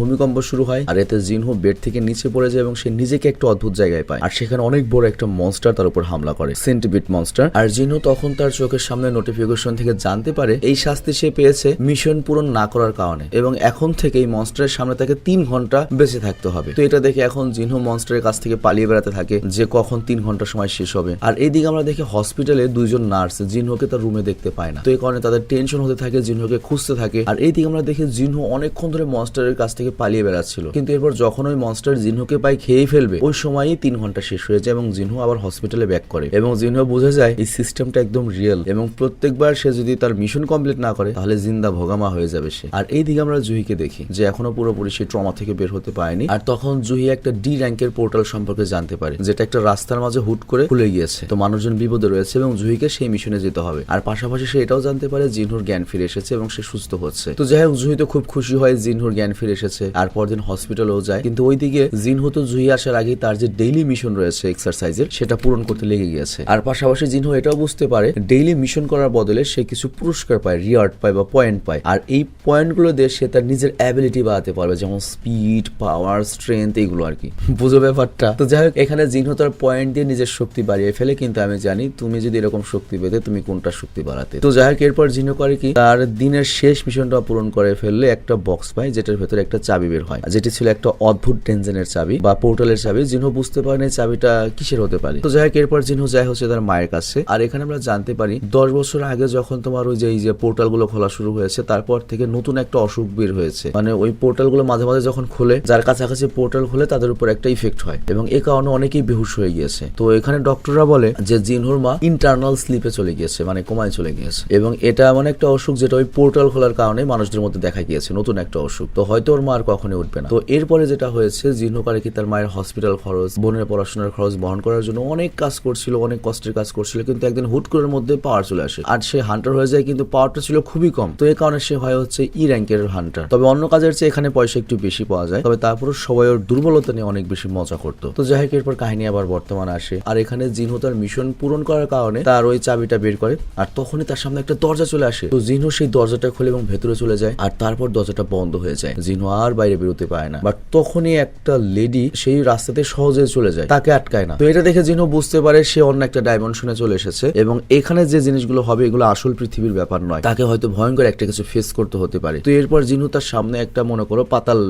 ভূমিকম্প শুরু হয়, আর এতে জিনহু বেড থেকে নিচে পড়ে যায় এবং সে নিজেকে একটা অদ্ভুত জায়গায় পায়, আর সেখানে অনেক বড় একটা মনস্টার তার উপর হামলা করে, সেন্টিবিট মনস্টার। আর জিনহু তখন তার চোখের সামনে নোটিফিকেশন থেকে জানতে পারে এই শাস্তি সে পেয়েছে মিশন পূরণ না করার কারণে, এবং এখন থেকে এই মনস্টারের সামনে তাকে 3 ঘন্টা বেঁচে থাকতে হবে। তো এটা দেখে এখন জিনহু মনস্টারের কাছ থেকে পালিয়ে বেড়াতে থাকে যে কখন 3 ঘন্টা সময় শেষ হবে। আর এইদিকে আমরা দেখি হসপিটালে 2 জন নার্স জিনহুকে তার রুমে দেখতে পায় না, তো এই কারণে তাদের টেনশন হতে থাকে, জিনহুকে খুঁজতে থাকে। আর এইদিকে আমরা দেখি জিনহু অনেকক্ষণ ধরে মনস্টারের কাছ থেকে পালিয়ে বেড়াচ্ছিল, কিন্তু এরপর যখন ওই মনস্টার জিনহুকে পাই খেয়ে ফেলবে ওই সময়ই 3 ঘন্টা শেষ হয়ে যায় এবং জিনহু আবার হসপিটালে ব্যাক করে, এবং জিনহু বুঝে যায় এই সিস্টেমটা একদম রিয়েল এবং প্রত্যেকবার সে যদি তার মিশন কমপ্লিট না করে তাহলে জিন্দা ভোগামা হয়ে যাবে সে। আর এইদিকে আমরা জুহিকে দেখি যে এখনো পুরোপুরি সে ট্রমা থেকে বের হতে পারেনি, আর তখন জুহি একটা ডি র্যাঙ্কের পোর্টাল সম্পর্কে জানতে পারে যেটা একটা রাস্তার মাঝে হুট করে খুলে গিয়েছে, তো মানুষজন বিপদে রয়েছে এবং জুহিকে সেই মিশনে যেতে হবে। আর পাশাপাশি সে এটাও জানতে পারে জিনহুর জ্ঞান ফিরে এসেছে এবং সে সুস্থ হচ্ছে। তো যাই হোক জুহি তো খুব খুশি হয় জিনহুর জ্ঞান ফিরে এসেছে, আর পরদিন হসপিটালেও যায়, কিন্তু ওইদিকে জিনহু তো জুহি আসার আগে তার যে ডেইলি মিশন রয়েছে এক্সারসাইজের সেটা পূরণ করতে লেগে গিয়েছে। আর পাশাপাশি জিনহু এটাও বুঝতে পারে ডেইলি মিশন করার বদলে সে কিছু পুরস্কার পায়, রিওয়ার্ড পায় বা পয়েন্ট পায়, আর এই পয়েন্টগুলো দিয়ে সে তার নিজের অ্যাবিলিটি বাড়াতে পারবে, যেমন স্পিড, পাওয়ার, স্ট্রেংথ, এইগুলো আর কি। বুঝো ব্যাপারটা? তো যাই হোক এখানে জিনহু তার পয়েন্ট দিয়ে নিজের শক্তি বাড়িয়ে ফেলে, কিন্তু আমি জানি তুমি যদি এরকম শক্তি পেতে তুমি কোনটা শক্তি বাড়াতে। তো যাই হোক এরপর জিনহু করে কি তার দিনের শেষ মিশনটা পূরণ করে ফেললে একটা বক্স পায় যেটার ভেতরে একটা চাবি বের হয়, যেটি ছিল একটা অদ্ভুত ডেনজেনের চাবি বা পোর্টালের চাবি। জিনহু বুঝতে পারে না চাবিটা কিসের হতে পারে। তো যাই হোক এরপর জিনহু যায় হচ্ছে তার মায়ের কাছে, আর এখানে আমরা জানতে পারি 10 বছর আগে যখন তোমার ওই যে পোর্টাল গুলো খোলা শুরু হয়েছে তারপর থেকে নতুন একটা অসুখ বের হয়েছে, মানে ওই পোর্টাল গুলো মাঝে মাঝে যখন খোলে যার কাছাকাছি পোর্টাল খোলে তাদের উপর একটা ইফেক্ট হয় এবং এ কারণে অনেকেই বেহুশ হয়ে গিয়েছে। তো এখানে ডক্টররা বলে যে জিনহুর মা ইন্টারনাল স্লিপে চলে গিয়েছে, মানে কোমায় চলে গিয়েছে, এবং এটা এমন একটা অসুখ যেটা ওই পোর্টাল খোলার কারণে মানুষদের মধ্যে দেখা গিয়েছে, নতুন একটা অসুখ। তো হয়তো ওর মা আর কখনোই উঠবে না। তো এরপরে যেটা হয়েছে জিনহু করে কি তার মায়ের হসপিটাল খরচ, বোনের পড়াশোনার খরচ বহন করার জন্য অনেক কাজ করছিল, অনেক কষ্টের কাজ করছিল, কিন্তু একদিন হুট করে মধ্যে পাওয়ার চলে আসে আর সে হান্টার হয়ে যায়, কিন্তু পাওয়ারটা ছিল খুবই কম। তো এই কারণে সে হয় হচ্ছে ই র্যাঙ্কের হান্টার। তবে অন্য কাজের চেয়ে এখানে পয়সা একটু বেশি পাওয়া যায়, তবে তারপরে সবাই ওর দুর্বলতা নিয়ে অনেক বেশি মজা করতো। তো যাই হোক এরপর কাহিনী আবার বর্তমানে আসে, আর এখানে জিনহু তার মিশন পূরণ করার কারণে তার ওই চাবিটা বের করে, আর তখনই তার সামনে একটা দরজা চলে আসে। তো জিনহু সেই দরজাটা খুলে এবং ভেতরে চলে যায়, আর তারপর দরজাটা বন্ধ হয়ে যায়, জিনহু আর বাইরে বেরোতে পারে না। বাট তখনই একটা লেডি সেই রাস্তাতে সহজে চলে যায়, তাকে আটকায় না। তো এটা দেখে জিনহু বুঝতে পারে সে অন্য একটা ডাইমেনশনে চলে এসেছে এবং এখানে যে জিনিসগুলো হবে এগুলো আসল পৃথিবীর ব্যাপার নয়, তাকে হয়তো ভয়ঙ্কর একটা কিছু ফেস করতে হতে পারে। তো এরপর জিনহু তার সামনে একটা মনে করো পাতাল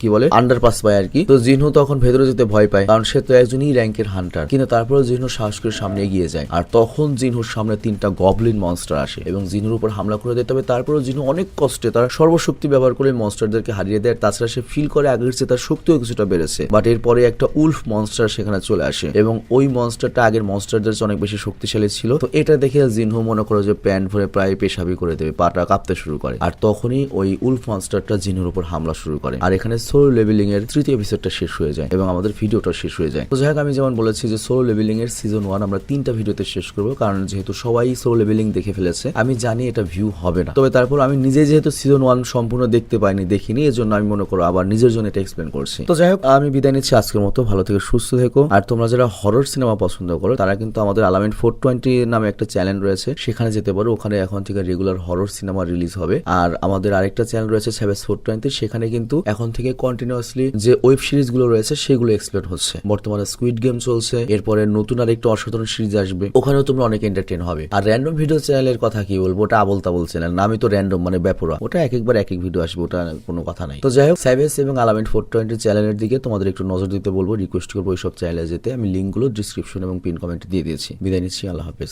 কি বলে আন্ডারপাস পায় আর কি। তো জিনহু তখন ভেতরে যেতে ভয় পায় কারণ সে তো একজনই র্যাঙ্কের হান্টার, কিন্তু তারপরে জিনহু সাহস করে সামনে এগিয়ে যায়, আর তখন জিনহুর সামনে 3টা গবলিন মনস্টার আসে এবং জিনহুর জিনুর উপর হামলা করে দেয়। তবে তারপরেও জিনু অনেক কষ্টে তার সর্বশক্তি ব্যবহার করে মনস্টারদেরকে হারিয়ে দেয়। তাছাড়া সে ফিল করে আগের চেয়ে তার শক্তিও কিছুটা বেড়েছে, বাট এরপরে একটা উলফ মনস্টার সেখানে চলে আসে এবং ওই মনস্টারটা আগের মনস্টারদের চেয়ে অনেক বেশি শক্তিশালী ছিল। তো এটা দেখে জিনহু মনে করে যে প্যান্ট ভরে প্রায় পেশাবি করে দেবে, পাটা কাঁপতে শুরু করে। আর তখনই ওই উলফ মনস্টারটা জিনুর উপর হামলা শুরু করে। আর এখানে সোলো লেভেলিং এর তৃতীয় এপিসোডটা শেষ হয়ে যায় এবং আমাদের ভিডিওটা শেষ হয়ে যায়। তো যাই হোক, আমি যেমন বলেছি যে সোলো লেভেলিং এর সিজন 1 আমরা 3টা ভিডিওতে শেষ করবো, কারণ যেহেতু সবাই সোলো লেভেলিং দেখে ফেলেছে, আমি জানি এটা ভিউ হবে না। তবে তারপর আমি নিজে যেহেতু সিজন 1 সম্পূর্ণ দেখতে পাইনি, দেখিনি, এর জন্য আমি মনে করো আবার নিজের জন্য এটা এক্সপ্লেন করছি। তো যাই হোক, আমি বিদায় নিচ্ছি আজকের মতো। ভালো থেকে সুস্থ থেকো। আর তোমরা যারা হরর সিনেমা পছন্দ করো তারা কিন্তু আমাদের আলামিন 420 নামে একটা চ্যানেল রয়েছে, সেখানে যেতে পারো। ওখানে এখন থেকে রেগুলার হরর সিনেমা রিলিজ হবে। আর আমাদের আরেকটা চ্যানেল রয়েছে সাবেস 420, সেখানে কিন্তু এখন থেকে কন্টিনিউয়াসলি যে ওয়েব সিরিজ গুলো রয়েছে সেগুলো এক্সপ্লেন হচ্ছে। বর্তমানে স্কুইড গেম চলছে, এরপরে নতুন আরেকটা অসাধারণ সিরিজ আসবে, ওখানেও তোমরা অনেক এন্টারটেইন হবে। আর র্যান্ডম ভিডিও চ্যানেলের কথা কি বলবো, ওটা আবল তাবল চ্যানেল, নামই তো র্যান্ডম, মানে ব্যাপরা, ওটা এক একবার এক এক ভিডিও আসবে, ওটা কোনো কথা নাই। তো যাই হোক, সাইবেস এবং আলামিন 420 চ্যানেলের দিকে তোমাদের একটু নজর দিতে বলবো, রিকোয়েস্ট করবো ওইসব চ্যানেলে যেতে। আমি লিঙ্কগুলো ডিসক্রিপশন এবং পিন কমেন্টে দিয়ে দিয়েছি। বিদায় নিচ্ছি, আল্লাহ হাফেজ।